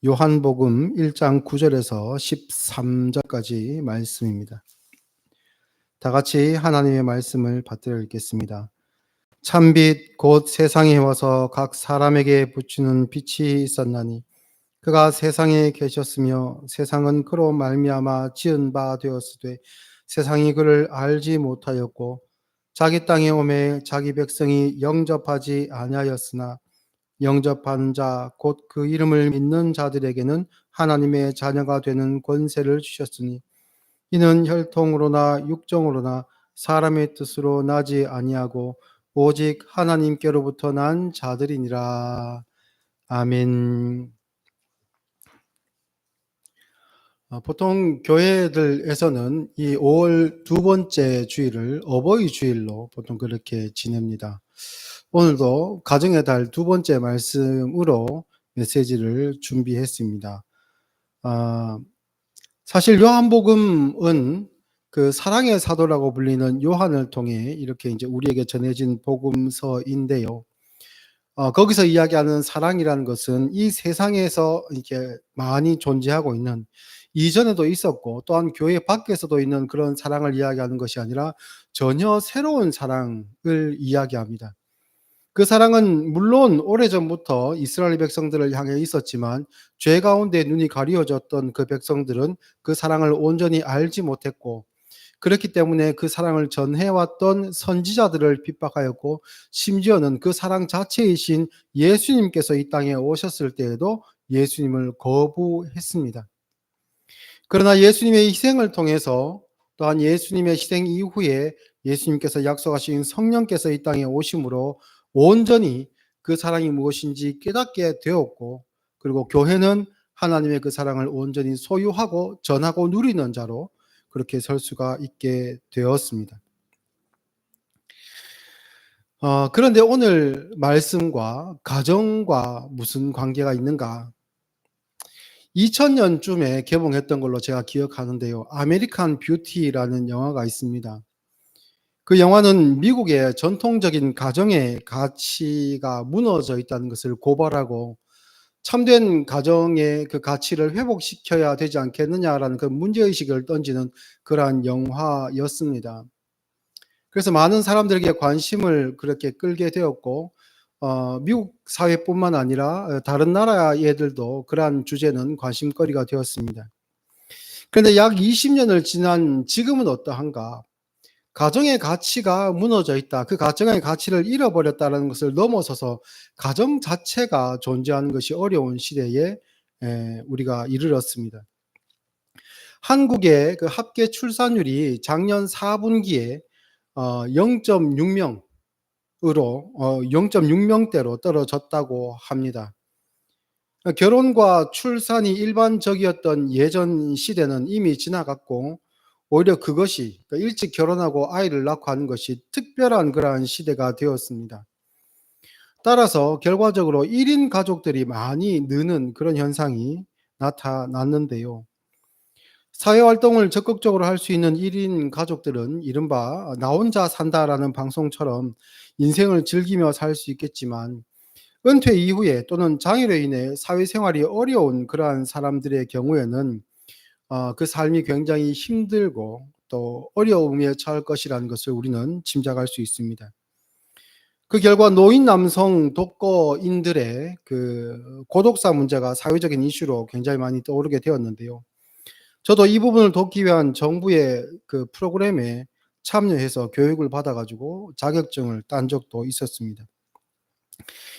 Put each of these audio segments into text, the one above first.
요한복음 1장 9절에서 13절까지 말씀입니다. 다 같이 하나님의 말씀을 받들어 읽겠습니다. 참빛 곧 세상에 와서 각 사람에게 비추는 빛이 있었나니 그가 세상에 계셨으며 세상은 그로 말미암아 지은 바 되었으되 세상이 그를 알지 못하였고 자기 땅에 오매 자기 백성이 영접하지 아니하였으나 영접하는 자 곧 그 이름을 믿는 자들에게는 하나님의 자녀가 되는 권세를 주셨으니 이는 혈통으로나 육정으로나 사람의 뜻으로 나지 아니하고 오직 하나님께로부터 난 자들이니라. 아멘. 보통 교회들에서는 이 5월 두 번째 주일을 어버이 주일로 보통 그렇게 지냅니다. 오늘도 가정의 달 두 번째 말씀으로 메시지를 준비했습니다. 사실 요한복음은 그 사랑의 사도라고 불리는 요한을 통해 이렇게 이제 우리에게 전해진 복음서인데요. 거기서 이야기하는 사랑이라는 것은 이 세상에서 이렇게 많이 존재하고 있는, 이전에도 있었고 또한 교회 밖에서도 있는 그런 사랑을 이야기하는 것이 아니라 전혀 새로운 사랑을 이야기합니다. 그 사랑은 물론 오래전부터 이스라엘 백성들을 향해 있었지만 죄 가운데 눈이 가리워졌던 그 백성들은 그 사랑을 온전히 알지 못했고, 그렇기 때문에 그 사랑을 전해왔던 선지자들을 핍박하였고, 심지어는 그 사랑 자체이신 예수님께서 이 땅에 오셨을 때에도 예수님을 거부했습니다. 그러나 예수님의 희생을 통해서, 또한 예수님의 희생 이후에 예수님께서 약속하신 성령께서 이 땅에 오심으로 온전히 그 사랑이 무엇인지 깨닫게 되었고, 그리고 교회는 하나님의 그 사랑을 온전히 소유하고 전하고 누리는 자로 그렇게 설 수가 있게 되었습니다. 그런데 오늘 말씀과 가정과 무슨 관계가 있는가? 2000년쯤에 개봉했던 걸로 제가 기억하는데요. 아메리칸 뷰티라는 영화가 있습니다. 그 영화는 미국의 전통적인 가정의 가치가 무너져 있다는 것을 고발하고 참된 가정의 그 가치를 회복시켜야 되지 않겠느냐라는 그 문제의식을 던지는 그러한 영화였습니다. 그래서 많은 사람들에게 관심을 그렇게 끌게 되었고, 미국 사회뿐만 아니라 다른 나라 애들도 그러한 주제는 관심거리가 되었습니다. 그런데 약 20년을 지난 지금은 어떠한가? 가정의 가치가 무너져 있다. 그 가정의 가치를 잃어버렸다는 것을 넘어서서 가정 자체가 존재하는 것이 어려운 시대에 우리가 이르렀습니다. 한국의 그 합계 출산율이 작년 4분기에 0.6명으로 0.6명대로 떨어졌다고 합니다. 결혼과 출산이 일반적이었던 예전 시대는 이미 지나갔고, 오히려 그것이 일찍 결혼하고 아이를 낳고 하는 것이 특별한 그러한 시대가 되었습니다. 따라서 결과적으로 1인 가족들이 많이 느는 그런 현상이 나타났는데요. 사회활동을 적극적으로 할 수 있는 1인 가족들은 이른바 나 혼자 산다라는 방송처럼 인생을 즐기며 살 수 있겠지만, 은퇴 이후에 또는 장애로 인해 사회생활이 어려운 그러한 사람들의 경우에는 그 삶이 굉장히 힘들고 또 어려움에 처할 것이라는 것을 우리는 짐작할 수 있습니다. 그 결과 노인 남성 독거인들의 그 고독사 문제가 사회적인 이슈로 굉장히 많이 떠오르게 되었는데요. 저도 이 부분을 돕기 위한 정부의 그 프로그램에 참여해서 교육을 받아가지고 자격증을 딴 적도 있었습니다.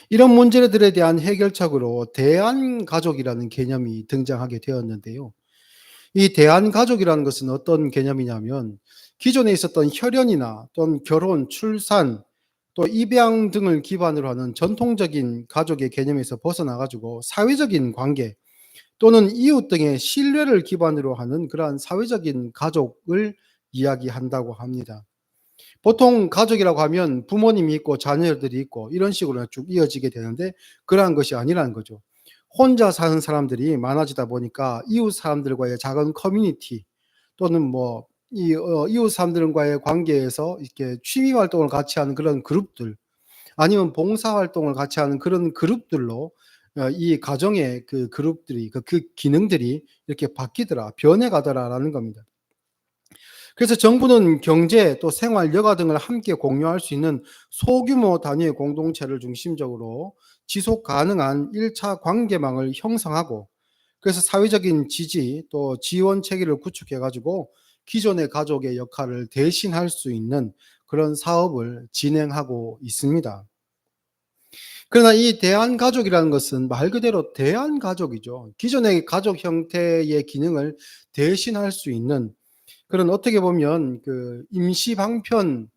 이런 문제들에 대한 해결책으로 대한가족이라는 개념이 등장하게 되었는데요. 이 대한가족이라는 것은 어떤 개념이냐면, 기존에 있었던 혈연이나 또는 결혼, 출산, 또 입양 등을 기반으로 하는 전통적인 가족의 개념에서 벗어나가지고 사회적인 관계 또는 이웃 등의 신뢰를 기반으로 하는 그러한 사회적인 가족을 이야기한다고 합니다. 보통 가족이라고 하면 부모님이 있고 자녀들이 있고 이런 식으로 쭉 이어지게 되는데, 그러한 것이 아니라는 거죠. 혼자 사는 사람들이 많아지다 보니까 이웃 사람들과의 작은 커뮤니티 또는 이웃 사람들과의 관계에서 이렇게 취미 활동을 같이 하는 그런 그룹들, 아니면 봉사 활동을 같이 하는 그런 그룹들로 이 가정의 그 그룹들이 그 기능들이 이렇게 바뀌더라, 변해가더라라는 겁니다. 그래서 정부는 경제 또 생활 여가 등을 함께 공유할 수 있는 소규모 단위의 공동체를 중심적으로 지속 가능한 1차 관계망을 형성하고, 그래서 사회적인 지지 또 지원 체계를 구축해 가지고 기존의 가족의 역할을 대신할 수 있는 그런 사업을 진행하고 있습니다. 그러나 이 대한가족이라는 것은 말 그대로 대한가족이죠. 기존의 가족 형태의 기능을 대신할 수 있는 그런, 어떻게 보면 그 임시 방편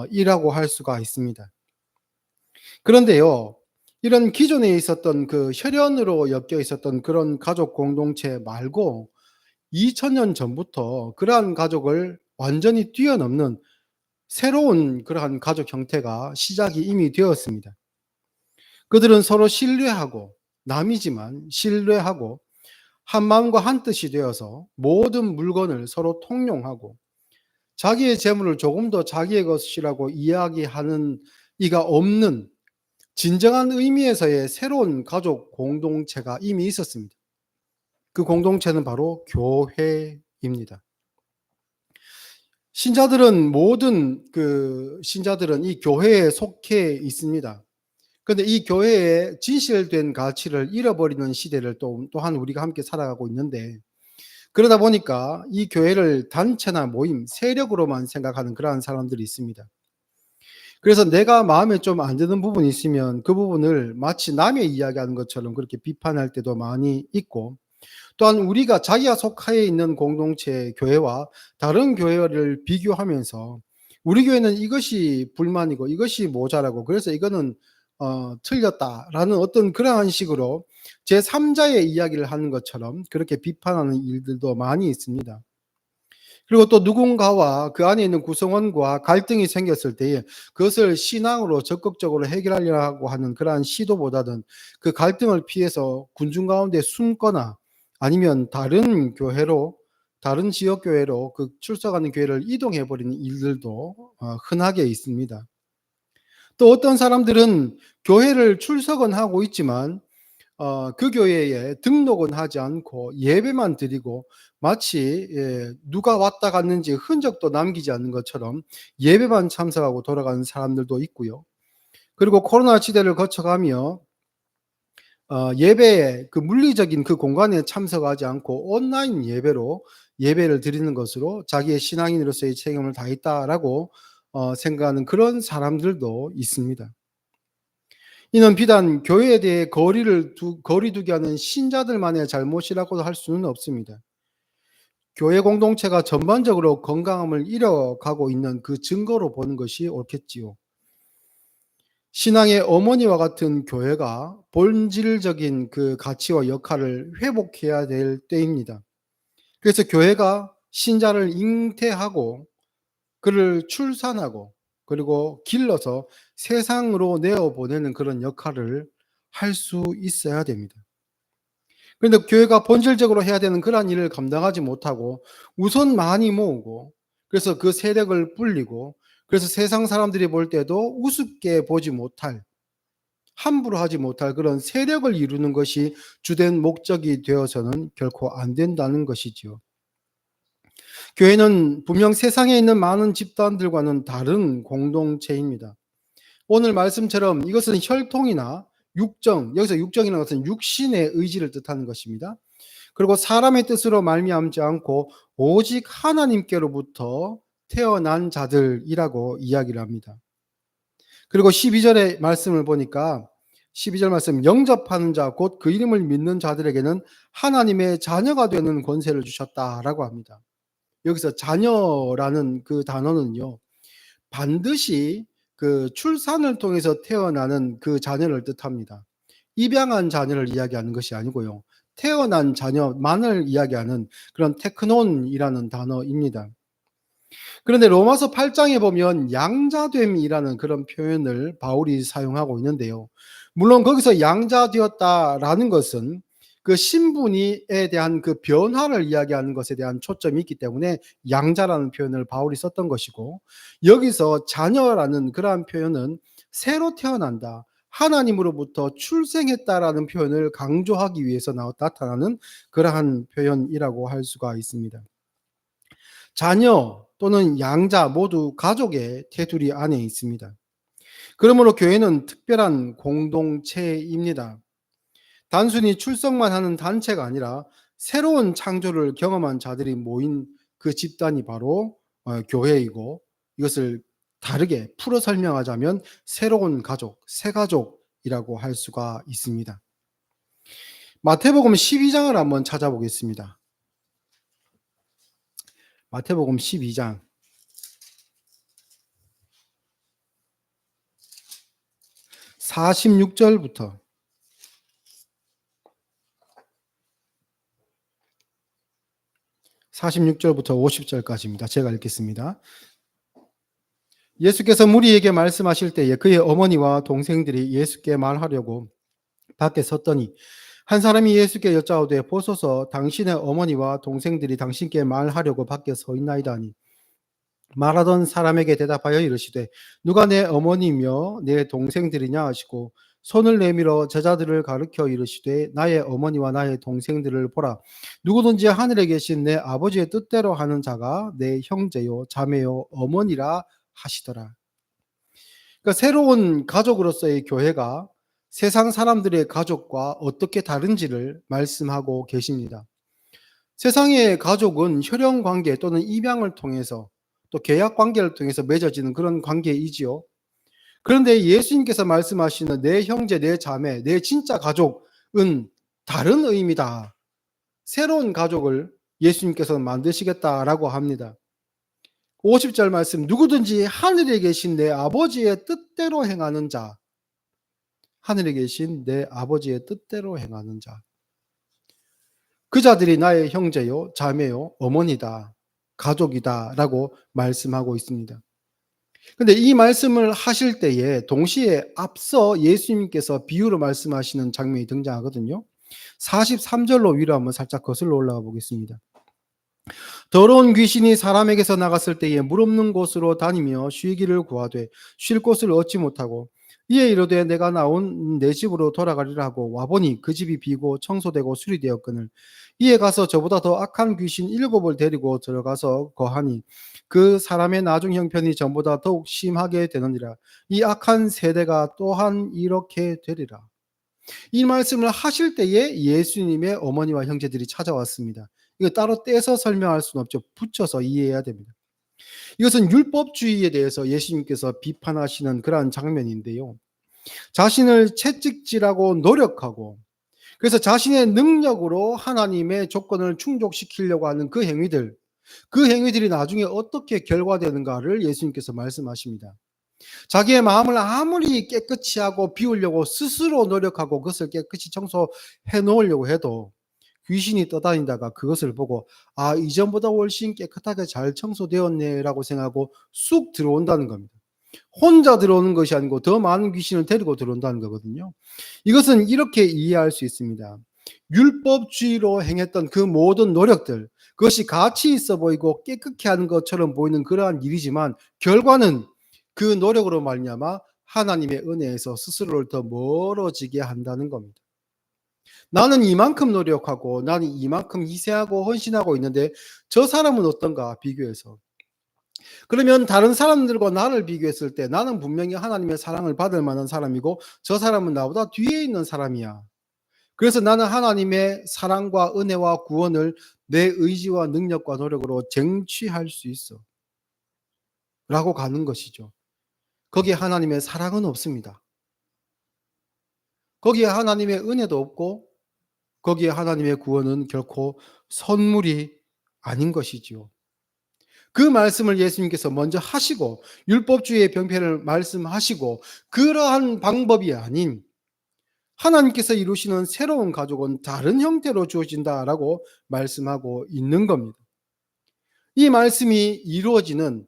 이라고 할 수가 있습니다. 그런데요, 이런 기존에 있었던 그 혈연으로 엮여 있었던 그런 가족 공동체 말고 2000년 전부터 그러한 가족을 완전히 뛰어넘는 새로운 그러한 가족 형태가 시작이 이미 되었습니다. 그들은 서로 신뢰하고, 남이지만 신뢰하고 한 마음과 한 뜻이 되어서 모든 물건을 서로 통용하고 자기의 재물을 조금 더 자기의 것이라고 이야기하는 이가 없는 진정한 의미에서의 새로운 가족 공동체가 이미 있었습니다. 그 공동체는 바로 교회입니다. 모든 그 신자들은 이 교회에 속해 있습니다. 그런데 이 교회의 진실된 가치를 잃어버리는 시대를 또한 우리가 함께 살아가고 있는데, 그러다 보니까 이 교회를 단체나 모임, 세력으로만 생각하는 그러한 사람들이 있습니다. 그래서 내가 마음에 좀 안 드는 부분이 있으면 그 부분을 마치 남의 이야기하는 것처럼 그렇게 비판할 때도 많이 있고, 또한 우리가 자기가 속하에 있는 공동체 교회와 다른 교회를 비교하면서 우리 교회는 이것이 불만이고 이것이 모자라고, 그래서 이거는 틀렸다라는 어떤 그러한 식으로 제3자의 이야기를 하는 것처럼 그렇게 비판하는 일들도 많이 있습니다. 그리고 또 누군가와 그 안에 있는 구성원과 갈등이 생겼을 때에 그것을 신앙으로 적극적으로 해결하려고 하는 그러한 시도보다는 그 갈등을 피해서 군중 가운데 숨거나 아니면 다른 지역 교회로 그 출석하는 교회를 이동해 버리는 일들도 흔하게 있습니다. 또 어떤 사람들은 교회를 출석은 하고 있지만 그 교회에 등록은 하지 않고 예배만 드리고 마치 누가 왔다 갔는지 흔적도 남기지 않는 것처럼 예배만 참석하고 돌아가는 사람들도 있고요. 그리고 코로나 시대를 거쳐가며 예배에 그 물리적인 그 공간에 참석하지 않고 온라인 예배로 예배를 드리는 것으로 자기의 신앙인으로서의 책임을 다했다라고 생각하는 그런 사람들도 있습니다. 이는 비단 교회에 대해 거리 두게 하는 신자들만의 잘못이라고 할 수는 없습니다. 교회 공동체가 전반적으로 건강함을 잃어가고 있는 그 증거로 보는 것이 옳겠지요. 신앙의 어머니와 같은 교회가 본질적인 그 가치와 역할을 회복해야 될 때입니다. 그래서 교회가 신자를 잉태하고 그를 출산하고 그리고 길러서 세상으로 내어보내는 그런 역할을 할 수 있어야 됩니다. 그런데 교회가 본질적으로 해야 되는 그러한 일을 감당하지 못하고 우선 많이 모으고, 그래서 그 세력을 불리고, 그래서 세상 사람들이 볼 때도 우습게 보지 못할, 함부로 하지 못할 그런 세력을 이루는 것이 주된 목적이 되어서는 결코 안 된다는 것이지요. 교회는 분명 세상에 있는 많은 집단들과는 다른 공동체입니다. 오늘 말씀처럼 이것은 혈통이나 육정, 여기서 육정이라는 것은 육신의 의지를 뜻하는 것입니다. 그리고 사람의 뜻으로 말미암지 않고 오직 하나님께로부터 태어난 자들이라고 이야기를 합니다. 그리고 12절의 말씀을 보니까 12절 말씀, 영접하는 자 곧 그 이름을 믿는 자들에게는 하나님의 자녀가 되는 권세를 주셨다라고 합니다. 여기서 자녀라는 그 단어는요, 반드시 그 출산을 통해서 태어나는 그 자녀를 뜻합니다. 입양한 자녀를 이야기하는 것이 아니고요, 태어난 자녀만을 이야기하는 그런 테크논이라는 단어입니다. 그런데 로마서 8장에 보면 양자됨이라는 그런 표현을 바울이 사용하고 있는데요. 물론 거기서 양자되었다라는 것은 그 신분에 대한 그 변화를 이야기하는 것에 대한 초점이 있기 때문에 양자라는 표현을 바울이 썼던 것이고, 여기서 자녀라는 그러한 표현은 새로 태어난다, 하나님으로부터 출생했다라는 표현을 강조하기 위해서 나타나는 그러한 표현이라고 할 수가 있습니다. 자녀 또는 양자 모두 가족의 테두리 안에 있습니다. 그러므로 교회는 특별한 공동체입니다. 단순히 출석만 하는 단체가 아니라 새로운 창조를 경험한 자들이 모인 그 집단이 바로 교회이고, 이것을 다르게 풀어 설명하자면 새로운 가족, 새 가족이라고 할 수가 있습니다. 마태복음 12장을 한번 찾아보겠습니다. 마태복음 12장 46절부터 50절까지입니다. 제가 읽겠습니다. 예수께서 무리에게 말씀하실 때에 그의 어머니와 동생들이 예수께 말하려고 밖에 섰더니 한 사람이 예수께 여짜오되 보소서 당신의 어머니와 동생들이 당신께 말하려고 밖에 서 있나이다 하니 말하던 사람에게 대답하여 이르시되 누가 내 어머니며 내 동생들이냐 하시고 손을 내밀어 제자들을 가르쳐 이르시되 나의 어머니와 나의 동생들을 보라. 누구든지 하늘에 계신 내 아버지의 뜻대로 하는 자가 내 형제요 자매요 어머니라 하시더라. 그러니까 새로운 가족으로서의 교회가 세상 사람들의 가족과 어떻게 다른지를 말씀하고 계십니다. 세상의 가족은 혈연 관계 또는 입양을 통해서 또 계약 관계를 통해서 맺어지는 그런 관계이지요. 그런데 예수님께서 말씀하시는 내 형제, 내 자매, 내 진짜 가족은 다른 의미다. 새로운 가족을 예수님께서 만드시겠다라고 합니다. 50절 말씀, 누구든지 하늘에 계신 내 아버지의 뜻대로 행하는 자, 하늘에 계신 내 아버지의 뜻대로 행하는 자, 그 자들이 나의 형제요, 자매요, 어머니다, 가족이다 라고 말씀하고 있습니다. 근데 이 말씀을 하실 때에 동시에 앞서 예수님께서 비유로 말씀하시는 장면이 등장하거든요. 43절로 위로 한번 살짝 거슬러 올라가 보겠습니다. 더러운 귀신이 사람에게서 나갔을 때에 물 없는 곳으로 다니며 쉬기를 구하되 쉴 곳을 얻지 못하고 이에 이르되 내가 나온 내 집으로 돌아가리라 하고 와보니 그 집이 비고 청소되고 수리되었거늘 이에 가서 저보다 더 악한 귀신 7을 데리고 들어가서 거하니 그 사람의 나중 형편이 전보다 더욱 심하게 되느니라. 이 악한 세대가 또한 이렇게 되리라. 이 말씀을 하실 때에 예수님의 어머니와 형제들이 찾아왔습니다. 이거 따로 떼서 설명할 수는 없죠. 붙여서 이해해야 됩니다. 이것은 율법주의에 대해서 예수님께서 비판하시는 그러한 장면인데요. 자신을 채찍질하고 노력하고 그래서 자신의 능력으로 하나님의 조건을 충족시키려고 하는 그 행위들이 나중에 어떻게 결과되는가를 예수님께서 말씀하십니다. 자기의 마음을 아무리 깨끗이 하고 비우려고 스스로 노력하고 그것을 깨끗이 청소해 놓으려고 해도 귀신이 떠다니다가 그것을 보고 이전보다 훨씬 깨끗하게 잘 청소되었네라고 생각하고 쑥 들어온다는 겁니다. 혼자 들어오는 것이 아니고 더 많은 귀신을 데리고 들어온다는 거거든요. 이것은 이렇게 이해할 수 있습니다. 율법주의로 행했던 그 모든 노력들, 그것이 가치 있어 보이고 깨끗게 하는 것처럼 보이는 그러한 일이지만 결과는 그 노력으로 말미암아 하나님의 은혜에서 스스로를 더 멀어지게 한다는 겁니다. 나는 이만큼 노력하고 나는 이만큼 희생하고 헌신하고 있는데 저 사람은 어떤가 비교해서. 그러면 다른 사람들과 나를 비교했을 때 나는 분명히 하나님의 사랑을 받을 만한 사람이고 저 사람은 나보다 뒤에 있는 사람이야. 그래서 나는 하나님의 사랑과 은혜와 구원을 내 의지와 능력과 노력으로 쟁취할 수 있어. 라고 가는 것이죠. 거기에 하나님의 사랑은 없습니다. 거기에 하나님의 은혜도 없고 거기에 하나님의 구원은 결코 선물이 아닌 것이지요. 그 말씀을 예수님께서 먼저 하시고 율법주의의 병폐를 말씀하시고 그러한 방법이 아닌 하나님께서 이루시는 새로운 가족은 다른 형태로 주어진다라고 말씀하고 있는 겁니다. 이 말씀이 이루어지는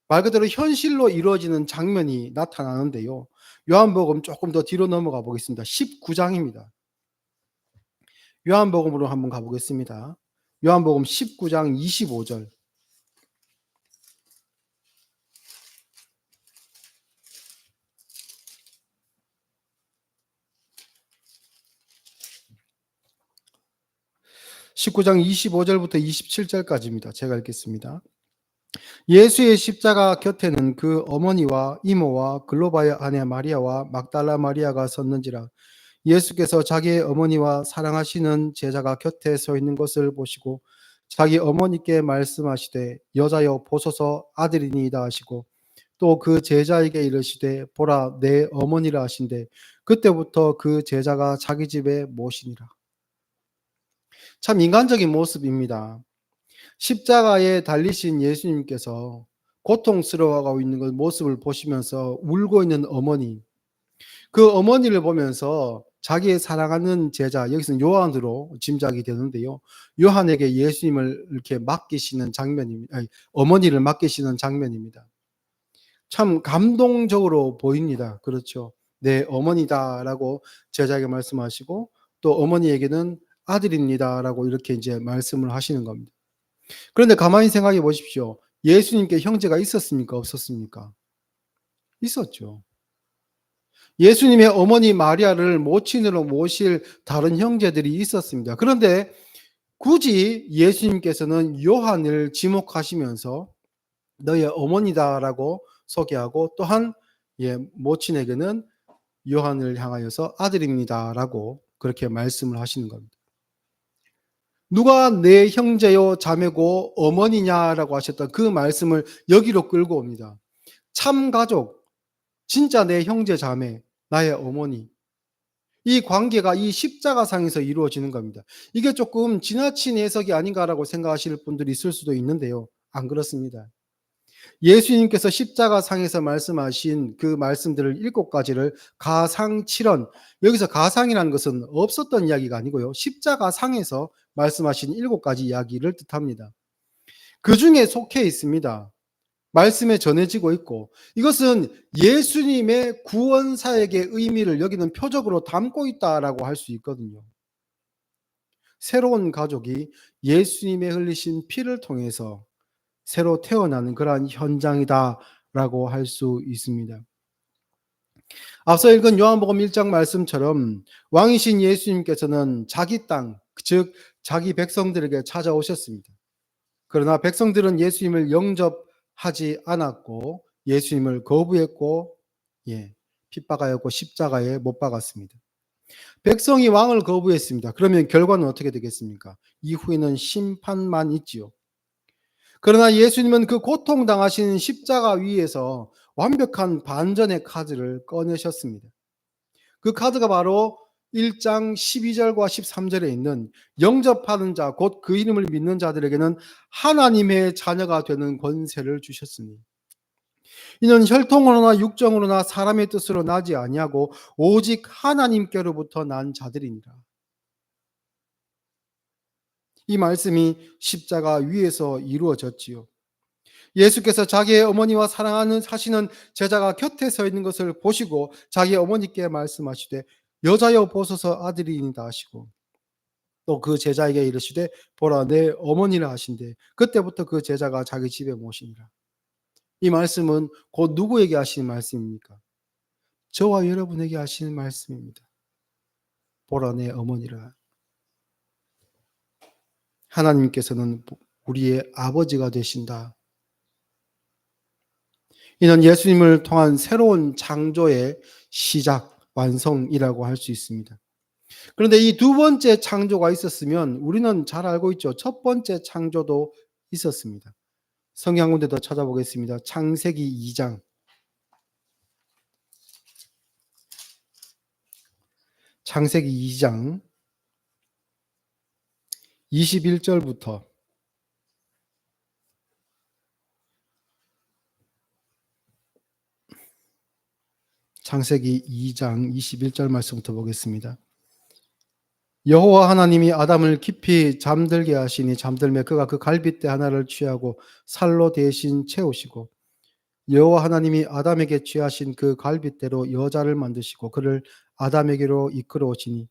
말 그대로 현실로 이루어지는 장면이 나타나는데요. 요한복음 조금 더 뒤로 넘어가 보겠습니다. 19장입니다. 요한복음으로 한번 가보겠습니다. 요한복음 19장 25절. 19장 25절부터 27절까지입니다. 제가 읽겠습니다. 예수의 십자가 곁에는 그 어머니와 이모와 글로바의 아내 마리아와 막달라 마리아가 섰는지라. 예수께서 자기의 어머니와 사랑하시는 제자가 곁에 서 있는 것을 보시고 자기 어머니께 말씀하시되 여자여 보소서 아들이니이다 하시고 또 그 제자에게 이르시되 보라 내 어머니라 하신대 그때부터 그 제자가 자기 집에 모시니라. 참 인간적인 모습입니다. 십자가에 달리신 예수님께서 고통스러워하고 있는 그 모습을 보시면서 울고 있는 어머니, 그 어머니를 보면서 자기의 사랑하는 제자, 여기서는 요한으로 짐작이 되는데요. 요한에게 예수님을 이렇게 맡기시는 장면입니다. 아니, 어머니를 맡기시는 장면입니다. 참 감동적으로 보입니다. 그렇죠. 내 어머니다라고 제자에게 말씀하시고 또 어머니에게는 아들입니다라고 이렇게 이제 말씀을 하시는 겁니다. 그런데 가만히 생각해 보십시오. 예수님께 형제가 있었습니까? 없었습니까? 있었죠. 예수님의 어머니 마리아를 모친으로 모실 다른 형제들이 있었습니다. 그런데 굳이 예수님께서는 요한을 지목하시면서 너의 어머니다라고 소개하고 또한 모친에게는 요한을 향하여서 아들입니다라고 그렇게 말씀을 하시는 겁니다. 누가 내 형제요 자매고 어머니냐라고 하셨던 그 말씀을 여기로 끌고 옵니다. 참 가족, 진짜 내 형제 자매, 나의 어머니. 이 관계가 이 십자가상에서 이루어지는 겁니다. 이게 조금 지나친 해석이 아닌가라고 생각하실 분들이 있을 수도 있는데요. 안 그렇습니다. 예수님께서 십자가상에서 말씀하신 그 말씀들을 7가지를 가상칠언, 여기서 가상이라는 것은 없었던 이야기가 아니고요. 십자가상에서 말씀하신 7가지 이야기를 뜻합니다. 그 중에 속해 있습니다. 말씀에 전해지고 있고 이것은 예수님의 구원 사역의 의미를 여기는 표적으로 담고 있다라고 할 수 있거든요. 새로운 가족이 예수님의 흘리신 피를 통해서 새로 태어나는 그러한 현장이다라고 할 수 있습니다. 앞서 읽은 요한복음 1장 말씀처럼 왕이신 예수님께서는 자기 땅, 즉 자기 백성들에게 찾아오셨습니다. 그러나 백성들은 예수님을 영접하지 않았고 예수님을 거부했고 핍박하였고 십자가에 못 박았습니다. 백성이 왕을 거부했습니다. 그러면 결과는 어떻게 되겠습니까? 이후에는 심판만 있지요. 그러나 예수님은 그 고통당하신 십자가 위에서 완벽한 반전의 카드를 꺼내셨습니다. 그 카드가 바로 1장 12절과 13절에 있는 영접하는 자, 곧 그 이름을 믿는 자들에게는 하나님의 자녀가 되는 권세를 주셨으니 이는 혈통으로나 육정으로나 사람의 뜻으로 나지 아니하고 오직 하나님께로부터 난 자들이니라. 이 말씀이 십자가 위에서 이루어졌지요. 예수께서 자기의 어머니와 사랑하시는 제자가 곁에 서 있는 것을 보시고 자기 어머니께 말씀하시되 여자여 보소서 아들이니이다 하시고 또 그 제자에게 이르시되 보라 내 어머니라 하신대 그때부터 그 제자가 자기 집에 모시니라. 이 말씀은 곧 누구에게 하시는 말씀입니까? 저와 여러분에게 하시는 말씀입니다. 보라 내 어머니라. 하나님께서는 우리의 아버지가 되신다. 이는 예수님을 통한 새로운 창조의 시작, 완성이라고 할 수 있습니다. 그런데 이 두 번째 창조가 있었으면 우리는 잘 알고 있죠. 첫 번째 창조도 있었습니다. 성경 한 군데 더 찾아보겠습니다. 창세기 2장. 창세기 2장 21절부터 창세기 2장 21절 말씀부터 보겠습니다. 여호와 하나님이 아담을 깊이 잠들게 하시니 잠들매 그가 그 갈빗대 하나를 취하고 살로 대신 채우시고 여호와 하나님이 아담에게 취하신 그 갈빗대로 여자를 만드시고 그를 아담에게로 이끌어 오시니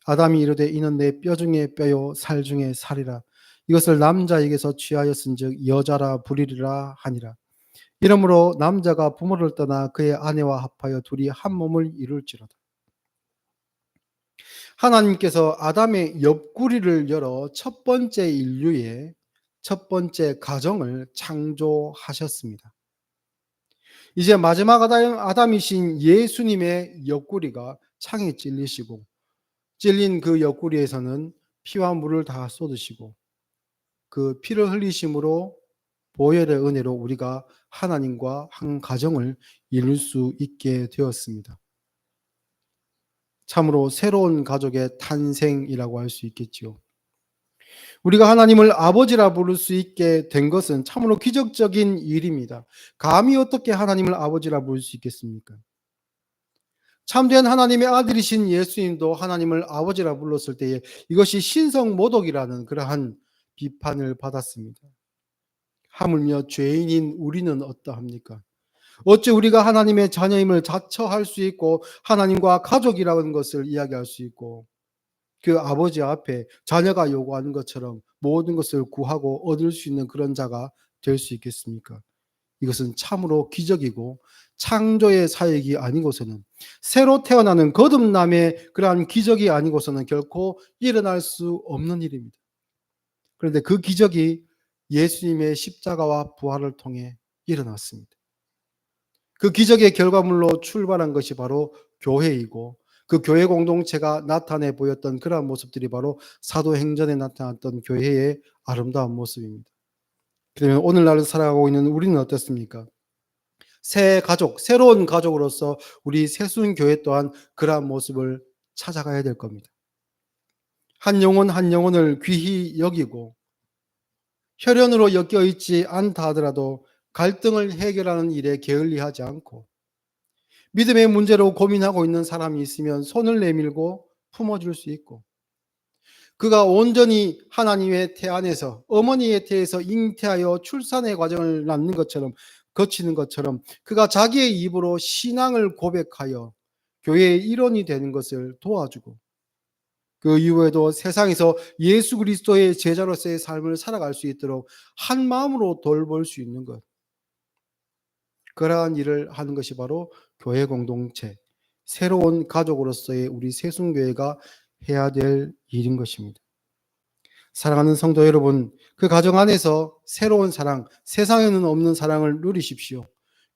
아담이 이르되 이는 내 뼈 중에 뼈요 살 중에 살이라 이것을 남자에게서 취하였은즉 여자라 부리리라 하니라. 이러므로 남자가 부모를 떠나 그의 아내와 합하여 둘이 한 몸을 이룰지로다. 하나님께서 아담의 옆구리를 열어 첫 번째 인류의 첫 번째 가정을 창조하셨습니다. 이제 마지막 아담이신 예수님의 옆구리가 창에 찔리시고 찔린 그 옆구리에서는 피와 물을 다 쏟으시고 그 피를 흘리심으로 보혈의 은혜로 우리가 하나님과 한 가정을 이룰 수 있게 되었습니다. 참으로 새로운 가족의 탄생이라고 할 수 있겠지요. 우리가 하나님을 아버지라 부를 수 있게 된 것은 참으로 기적적인 일입니다. 감히 어떻게 하나님을 아버지라 부를 수 있겠습니까? 참된 하나님의 아들이신 예수님도 하나님을 아버지라 불렀을 때에 이것이 신성모독이라는 그러한 비판을 받았습니다. 하물며 죄인인 우리는 어떠합니까? 어찌 우리가 하나님의 자녀임을 자처할 수 있고 하나님과 가족이라는 것을 이야기할 수 있고 그 아버지 앞에 자녀가 요구하는 것처럼 모든 것을 구하고 얻을 수 있는 그런 자가 될 수 있겠습니까? 이것은 참으로 기적이고 창조의 사역이 아니고서는 새로 태어나는 거듭남의 그러한 기적이 아니고서는 결코 일어날 수 없는 일입니다. 그런데 그 기적이 예수님의 십자가와 부활을 통해 일어났습니다. 그 기적의 결과물로 출발한 것이 바로 교회이고 그 교회 공동체가 나타내 보였던 그러한 모습들이 바로 사도행전에 나타났던 교회의 아름다운 모습입니다. 그러면 오늘날 살아가고 있는 우리는 어떻습니까? 새 가족, 새로운 가족으로서 우리 새순교회 또한 그러한 모습을 찾아가야 될 겁니다. 한 영혼 한 영혼을 귀히 여기고 혈연으로 엮여 있지 않다 하더라도 갈등을 해결하는 일에 게을리하지 않고 믿음의 문제로 고민하고 있는 사람이 있으면 손을 내밀고 품어줄 수 있고 그가 온전히 하나님의 태 안에서 어머니의 태에서 잉태하여 출산의 과정을 낳는 것처럼 거치는 것처럼 그가 자기의 입으로 신앙을 고백하여 교회의 일원이 되는 것을 도와주고 그 이후에도 세상에서 예수 그리스도의 제자로서의 삶을 살아갈 수 있도록 한 마음으로 돌볼 수 있는 것. 그러한 일을 하는 것이 바로 교회 공동체, 새로운 가족으로서의 우리 새순교회가 해야 될 일인 것입니다. 사랑하는 성도 여러분, 그 가정 안에서 새로운 사랑, 세상에는 없는 사랑을 누리십시오.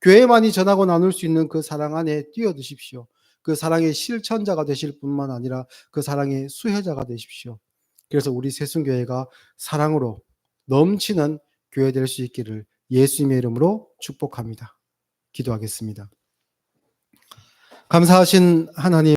교회만이 전하고 나눌 수 있는 그 사랑 안에 뛰어드십시오. 그 사랑의 실천자가 되실 뿐만 아니라 그 사랑의 수혜자가 되십시오. 그래서 우리 새순교회가 사랑으로 넘치는 교회 될 수 있기를 예수님의 이름으로 축복합니다. 기도하겠습니다. 감사하신 하나님,